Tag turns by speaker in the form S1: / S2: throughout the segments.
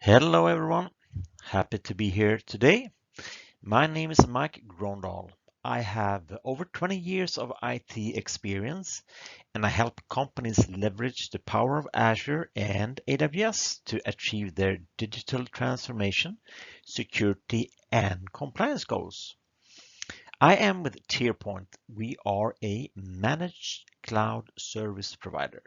S1: Hello everyone, happy to be here today. My name is Grondahl. I have over 20 years of IT experience and I help companies leverage the power of Azure and AWS to achieve their digital transformation, security and compliance goals. I am with TierPoint. We are a managed cloud service provider.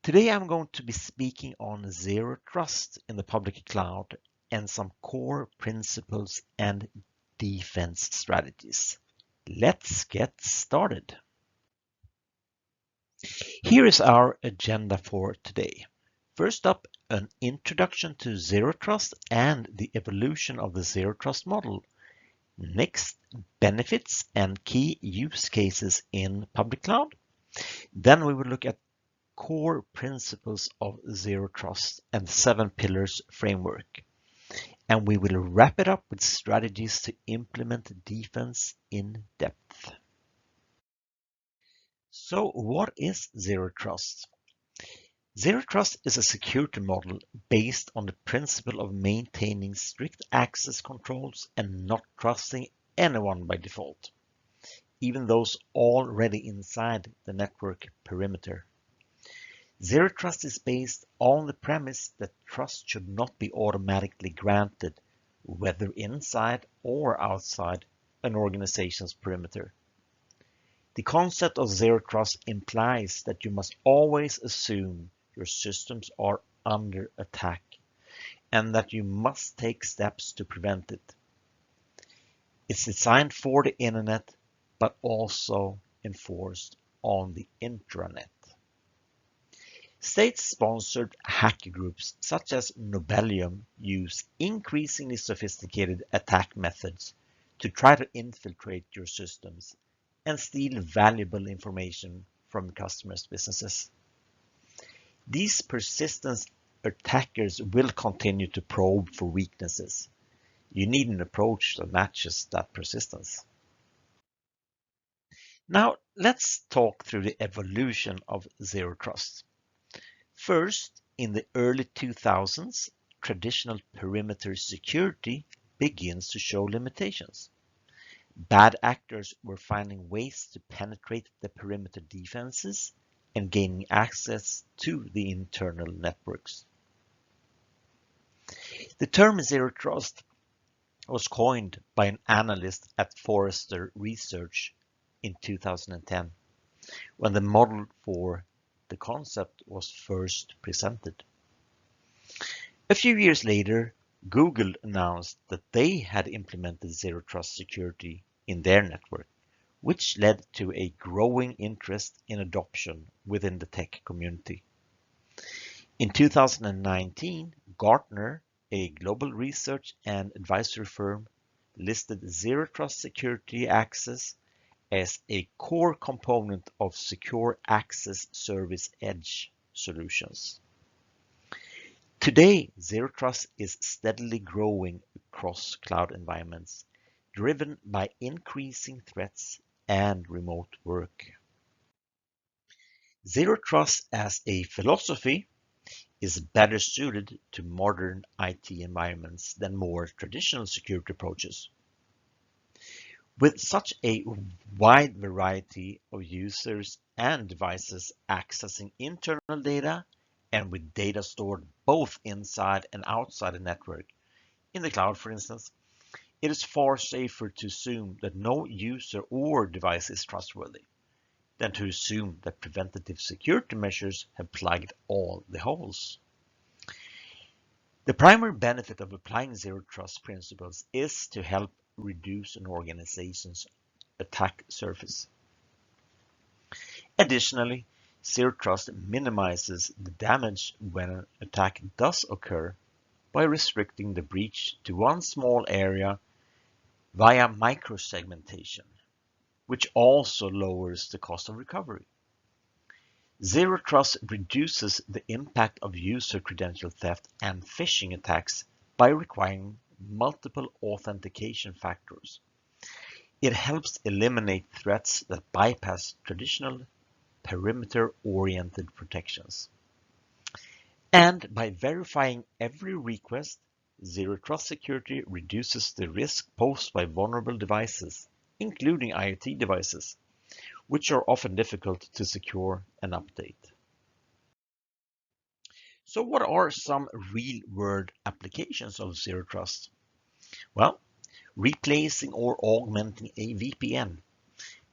S1: Today I'm going to be speaking on zero trust in the public cloud and some core principles and defense strategies. Let's get started. Here is our agenda for today. First up, an introduction to zero trust and the evolution of the zero trust model. Next, benefits and key use cases in public cloud. Then we will look at core principles of zero trust and 7 pillars framework. And we will wrap it up with strategies to implement defense in depth. So what is zero trust? Zero trust is a security model based on the principle of maintaining strict access controls and not trusting anyone by default, even those already inside the network perimeter. Zero trust is based on the premise that trust should not be automatically granted, whether inside or outside an organization's perimeter. The concept of zero trust implies that you must always assume your systems are under attack and that you must take steps to prevent it. It's designed for the internet, but also enforced on the intranet. State-sponsored hacker groups such as Nobelium use increasingly sophisticated attack methods to try to infiltrate your systems and steal valuable information from customers' businesses. These persistent attackers will continue to probe for weaknesses. You need an approach that matches that persistence. Now, let's talk through the evolution of zero trust. First, in the early 2000s, traditional perimeter security begins to show limitations. Bad actors were finding ways to penetrate the perimeter defenses and gaining access to the internal networks. The term zero trust was coined by an analyst at Forrester Research in 2010, when the model for the concept was first presented. A few years later, Google announced that they had implemented zero trust security in their network, which led to a growing interest in adoption within the tech community. In 2019, Gartner, a global research and advisory firm, listed zero trust security access as a core component of secure access service edge solutions. Today, zero trust is steadily growing across cloud environments, driven by increasing threats and remote work. Zero trust as a philosophy is better suited to modern IT environments than more traditional security approaches. With such a wide variety of users and devices accessing internal data, and with data stored both inside and outside the network, in the cloud for instance, it is far safer to assume that no user or device is trustworthy than to assume that preventative security measures have plugged all the holes. The primary benefit of applying zero trust principles is to help reduce an organization's attack surface. Additionally, zero trust minimizes the damage when an attack does occur by restricting the breach to one small area via microsegmentation, which also lowers the cost of recovery. Zero trust reduces the impact of user credential theft and phishing attacks by requiring multiple authentication factors. It helps eliminate threats that bypass traditional perimeter-oriented protections. And by verifying every request, Zero Trust security reduces the risk posed by vulnerable devices, including IoT devices, which are often difficult to secure and update. So what are some real-world applications of Zero Trust? Well, replacing or augmenting a VPN.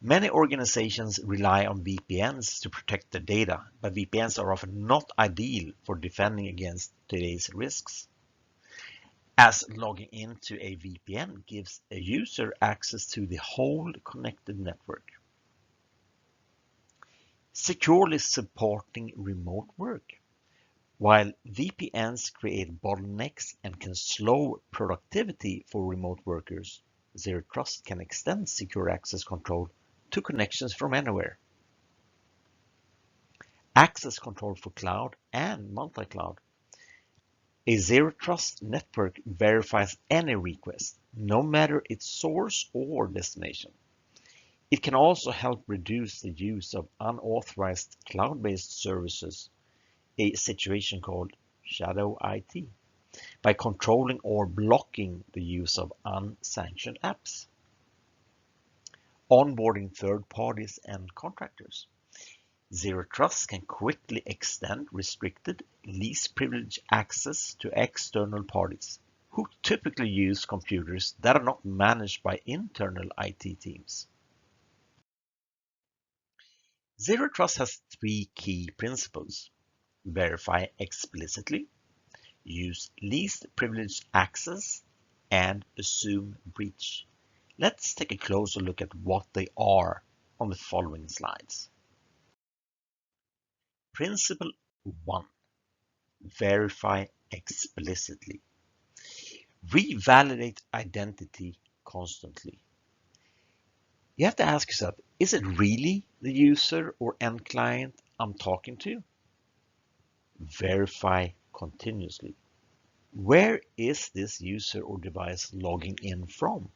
S1: Many organizations rely on VPNs to protect their data, but VPNs are often not ideal for defending against today's risks, as logging into a VPN gives a user access to the whole connected network. Securely supporting remote work. While VPNs create bottlenecks and can slow productivity for remote workers, Zero Trust can extend secure access control to connections from anywhere. Access control for cloud and multi-cloud. A Zero Trust network verifies any request, no matter its source or destination. It can also help reduce the use of unauthorized cloud-based services, a situation called shadow IT, by controlling or blocking the use of unsanctioned apps. Onboarding third parties and contractors. Zero Trust can quickly extend restricted, least privileged access to external parties, who typically use computers that are not managed by internal IT teams. Zero Trust has three key principles: verify explicitly, use least privileged access, and assume breach. Let's take a closer look at what they are on the following slides. Principle 1. Verify explicitly. Revalidate identity constantly. You have to ask yourself, is it really the user or end client I'm talking to? Verify continuously. Where is this user or device logging in from?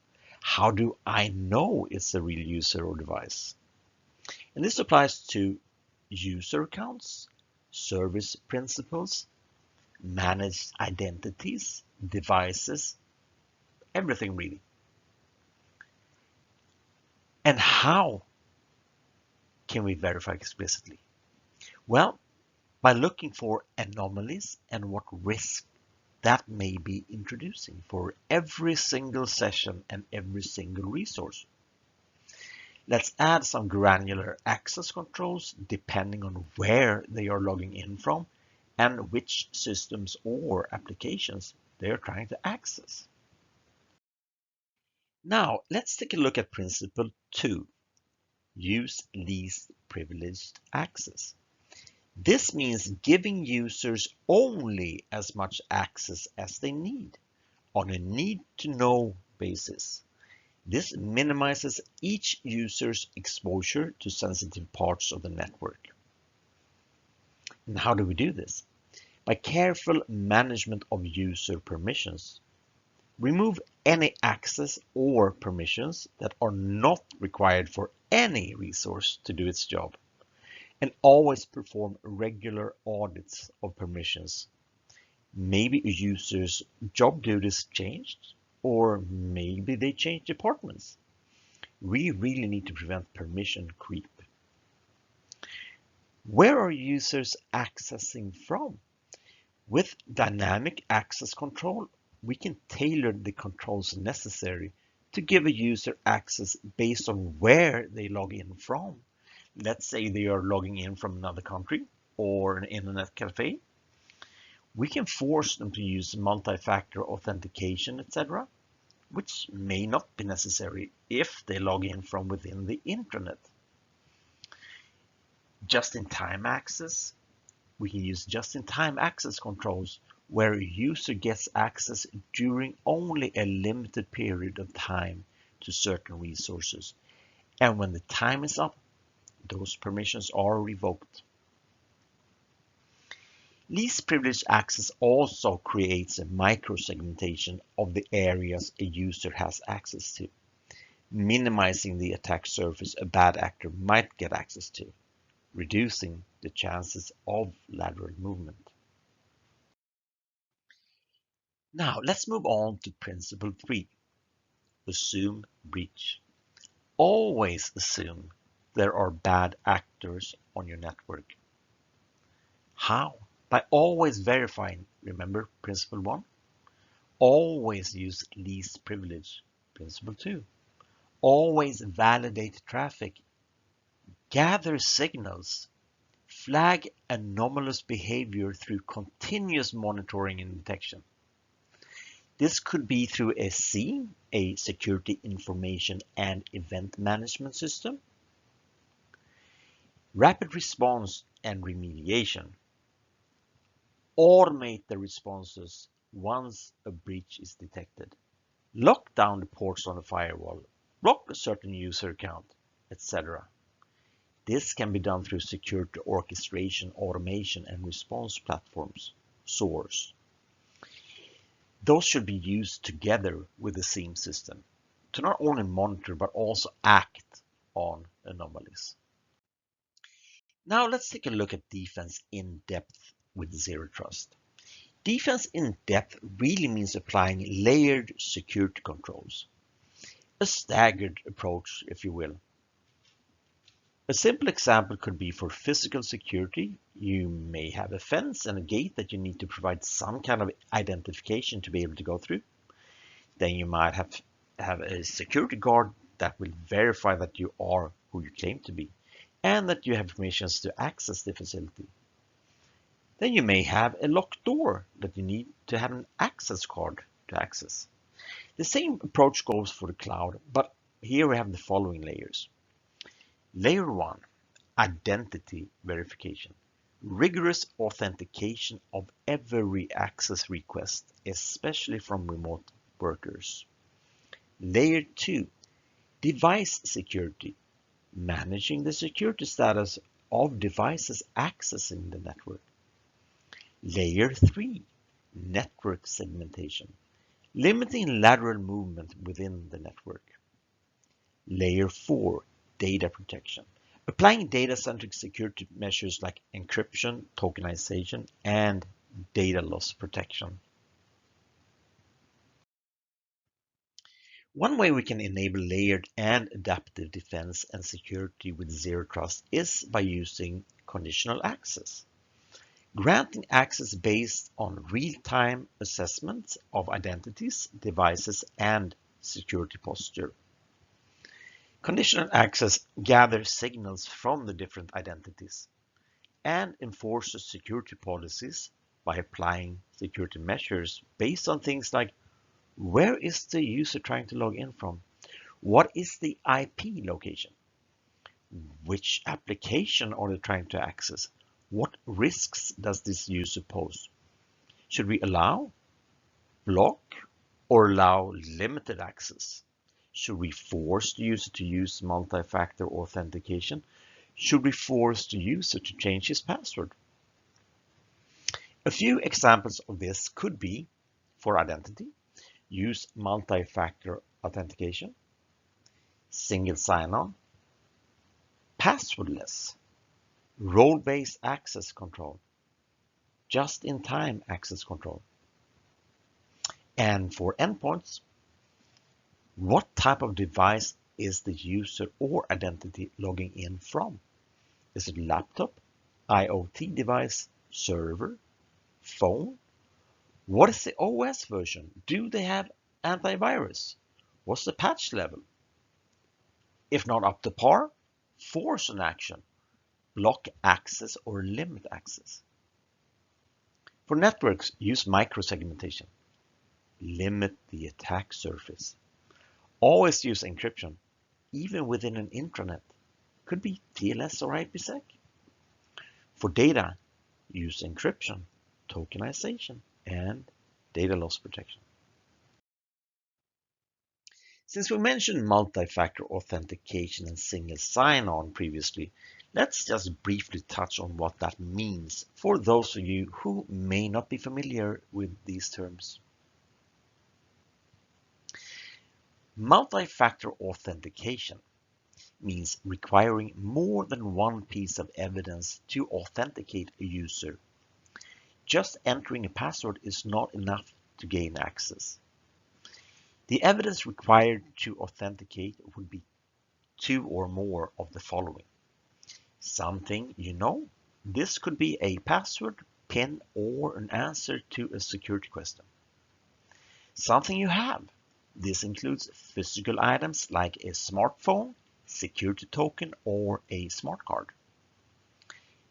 S1: How do I know it's a real user or device? And this applies to user accounts, service principals, managed identities, devices, everything really. And how can we verify explicitly? Well, by looking for anomalies and what risk that may be introducing for every single session and every single resource. Let's add some granular access controls depending on where they are logging in from and which systems or applications they are trying to access. Now, let's take a look at principle 2, use least privileged access. This means giving users only as much access as they need on a need-to-know basis. This minimizes each user's exposure to sensitive parts of the network. And how do we do this? By careful management of user permissions. Remove any access or permissions that are not required for any resource to do its job. And always perform regular audits of permissions. Maybe a user's job duties changed, or maybe they changed departments. We really need to prevent permission creep. Where are users accessing from? With dynamic access control, we can tailor the controls necessary to give a user access based on where they log in from. Let's say they are logging in from another country or an internet cafe. We can force them to use multi-factor authentication, etc., which may not be necessary if they log in from within the intranet. Just-in-time access. We can use just-in-time access controls where a user gets access during only a limited period of time to certain resources. And when the time is up, those permissions are revoked. Least privileged access also creates a micro-segmentation of the areas a user has access to, minimizing the attack surface a bad actor might get access to, reducing the chances of lateral movement. Now let's move on to principle 3, assume breach. Always assume there are bad actors on your network. How? By always verifying. Remember principle 1? Always use least privilege. Principle 2. Always validate traffic. Gather signals. Flag anomalous behavior through continuous monitoring and detection. This could be through a SIEM, a security information and event management system, rapid response and remediation. Automate the responses once a breach is detected. Lock down the ports on the firewall, block a certain user account, etc. This can be done through security orchestration, automation, and response platforms, SOARs. Those should be used together with the SIEM system to not only monitor but also act on anomalies. Now let's take a look at defense in depth with Zero Trust. Defense in depth really means applying layered security controls, a staggered approach, if you will. A simple example could be for physical security. You may have a fence and a gate that you need to provide some kind of identification to be able to go through. Then you might have a security guard that will verify that you are who you claim to be and that you have permissions to access the facility. Then you may have a locked door that you need to have an access card to access. The same approach goes for the cloud, but here we have the following layers. Layer 1, identity verification. Rigorous authentication of every access request, especially from remote workers. Layer 2, device security. Managing the security status of devices accessing the network. Layer 3, network segmentation. Limiting lateral movement within the network. Layer 4, data protection. Applying data-centric security measures like encryption, tokenization, and data loss protection. One way we can enable layered and adaptive defense and security with Zero Trust is by using conditional access. Granting access based on real-time assessment of identities, devices, and security posture. Conditional access gathers signals from the different identities and enforces security policies by applying security measures based on things like where is the user trying to log in from? What is the IP location? Which application are they trying to access? What risks does this user pose? Should we allow, block, or allow limited access? Should we force the user to use multi-factor authentication? Should we force the user to change his password? A few examples of this could be, for identity, use multi-factor authentication, single sign-on, passwordless, role-based access control, just-in-time access control. And for endpoints, what type of device is the user or identity logging in from? Is it laptop, IoT device, server, phone? What is the OS version? Do they have antivirus? What's the patch level? If not up to par, force an action. Block access or limit access. For networks, use microsegmentation. Limit the attack surface. Always use encryption, even within an intranet. Could be TLS or IPsec. For data, use encryption, tokenization, and data loss protection. Since we mentioned multi-factor authentication and single sign-on previously, let's just briefly touch on what that means for those of you who may not be familiar with these terms. Multi-factor authentication means requiring more than one piece of evidence to authenticate a user. Just entering a password is not enough to gain access. The evidence required to authenticate would be two or more of the following. Something you know. This could be a password, PIN, or an answer to a security question. Something you have. This includes physical items like a smartphone, security token, or a smart card.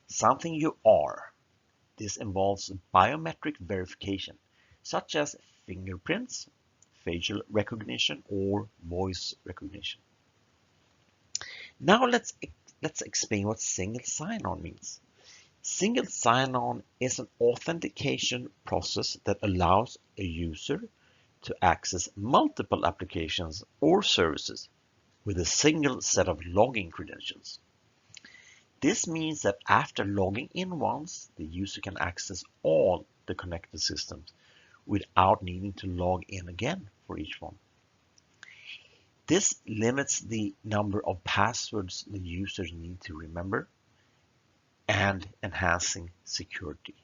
S1: Something you are. This involves biometric verification, such as fingerprints, facial recognition, or voice recognition. Now let's explain what single sign-on means. Single sign-on is an authentication process that allows a user to access multiple applications or services with a single set of login credentials. This means that after logging in once, the user can access all the connected systems without needing to log in again for each one. This limits the number of passwords the users need to remember and enhancing security.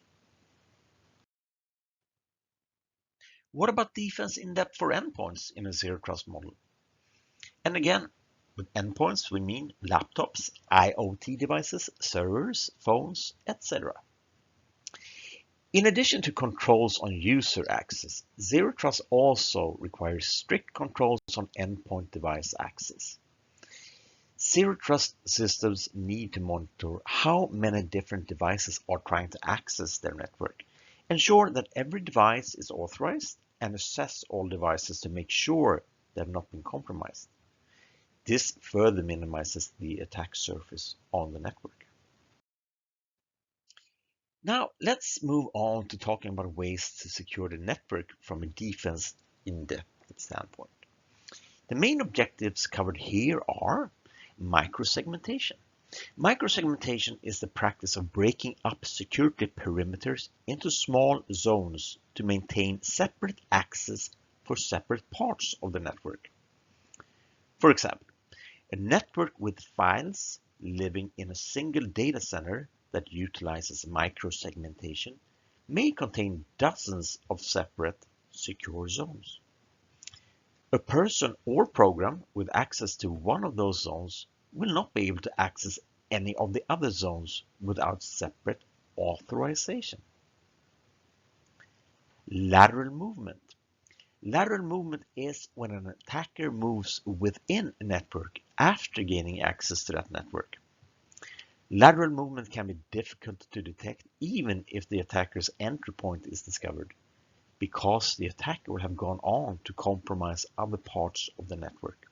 S1: What about defense in depth for endpoints in a zero trust model? And again, with endpoints, we mean laptops, IoT devices, servers, phones, etc. In addition to controls on user access, Zero Trust also requires strict controls on endpoint device access. Zero Trust systems need to monitor how many different devices are trying to access their network, ensure that every device is authorized, and assess all devices to make sure they have not been compromised. This further minimizes the attack surface on the network. Now, let's move on to talking about ways to secure the network from a defense in-depth standpoint. The main objectives covered here are microsegmentation. Microsegmentation is the practice of breaking up security perimeters into small zones to maintain separate access for separate parts of the network. For example, a network with files living in a single data center that utilizes microsegmentation may contain dozens of separate secure zones. A person or program with access to one of those zones will not be able to access any of the other zones without separate authorization. Lateral movement. Lateral movement is when an attacker moves within a network after gaining access to that network. Lateral movement can be difficult to detect even if the attacker's entry point is discovered, because the attacker will have gone on to compromise other parts of the network.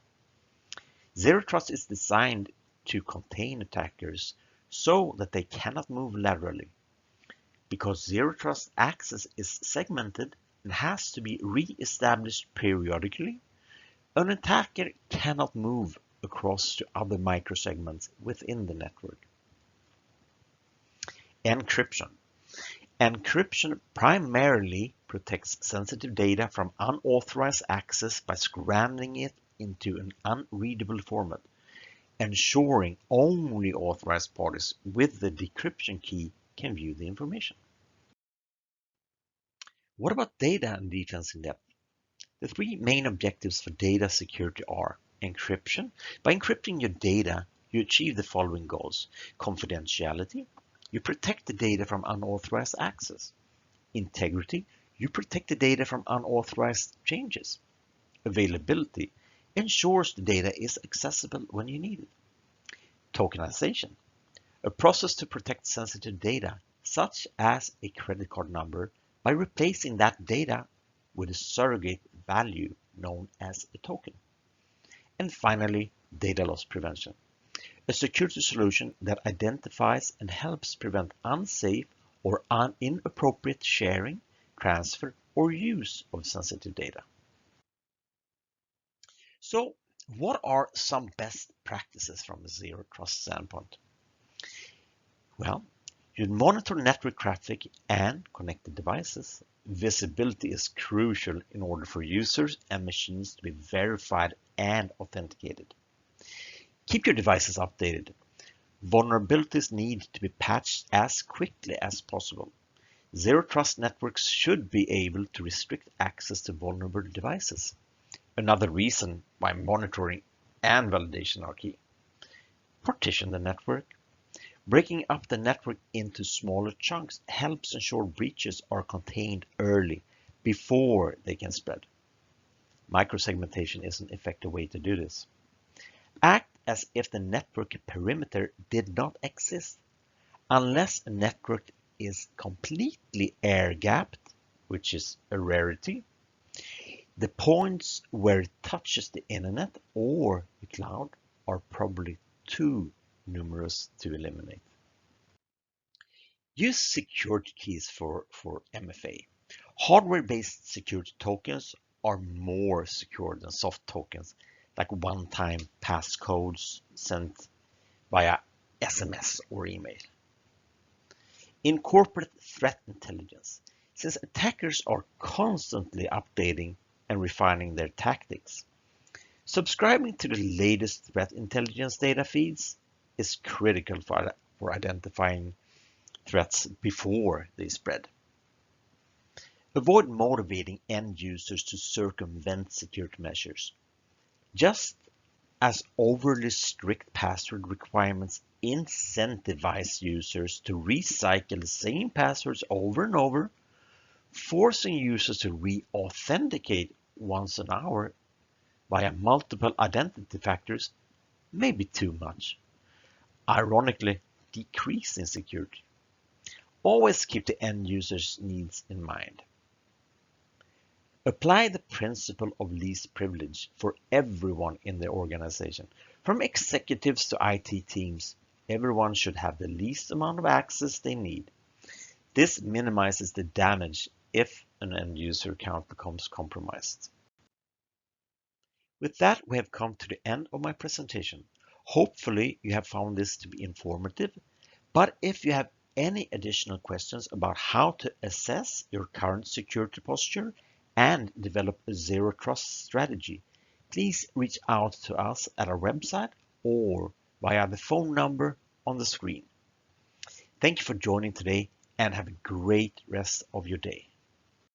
S1: Zero Trust is designed to contain attackers so that they cannot move laterally. Because Zero Trust access is segmented and has to be re-established periodically, an attacker cannot move across to other microsegments within the network. Encryption. Encryption primarily protects sensitive data from unauthorized access by scrambling it into an unreadable format, ensuring only authorized parties with the decryption key can view the information. What about data and defense in depth? The three main objectives for data security are encryption. By encrypting your data, you achieve the following goals. Confidentiality. You protect the data from unauthorized access. Integrity. You protect the data from unauthorized changes. Availability ensures the data is accessible when you need it. Tokenization. A process to protect sensitive data, such as a credit card number, by replacing that data with a surrogate value known as a token. And finally, data loss prevention, a security solution that identifies and helps prevent unsafe or inappropriate sharing, transfer, or use of sensitive data. So, what are some best practices from a zero trust standpoint? Well, you monitor network traffic and connected devices. Visibility is crucial in order for users and machines to be verified and authenticated. Keep your devices updated. Vulnerabilities need to be patched as quickly as possible. Zero Trust networks should be able to restrict access to vulnerable devices. Another reason why monitoring and validation are key. Partition the network. Breaking up the network into smaller chunks helps ensure breaches are contained early before they can spread. Microsegmentation is an effective way to do this. Act as if the network perimeter did not exist. Unless a network is completely air-gapped, which is a rarity, the points where it touches the internet or the cloud are probably too numerous to eliminate. Use security keys for MFA. Hardware-based security tokens are more secure than soft tokens, like one-time passcodes sent via SMS or email. Incorporate threat intelligence, since attackers are constantly updating and refining their tactics. Subscribing to the latest threat intelligence data feeds is critical for identifying threats before they spread. Avoid motivating end users to circumvent security measures. Just as overly strict password requirements incentivize users to recycle the same passwords over and over, forcing users to re-authenticate once an hour via multiple identity factors may be too much, ironically decreasing security. Always keep the end user's needs in mind. Apply the principle of least privilege for everyone in the organization. From executives to IT teams, everyone should have the least amount of access they need. This minimizes the damage if an end user account becomes compromised. With that, we have come to the end of my presentation. Hopefully, you have found this to be informative, but if you have any additional questions about how to assess your current security posture and develop a zero trust strategy, please reach out to us at our website or via the phone number on the screen. Thank you for joining today and have a great rest of your day.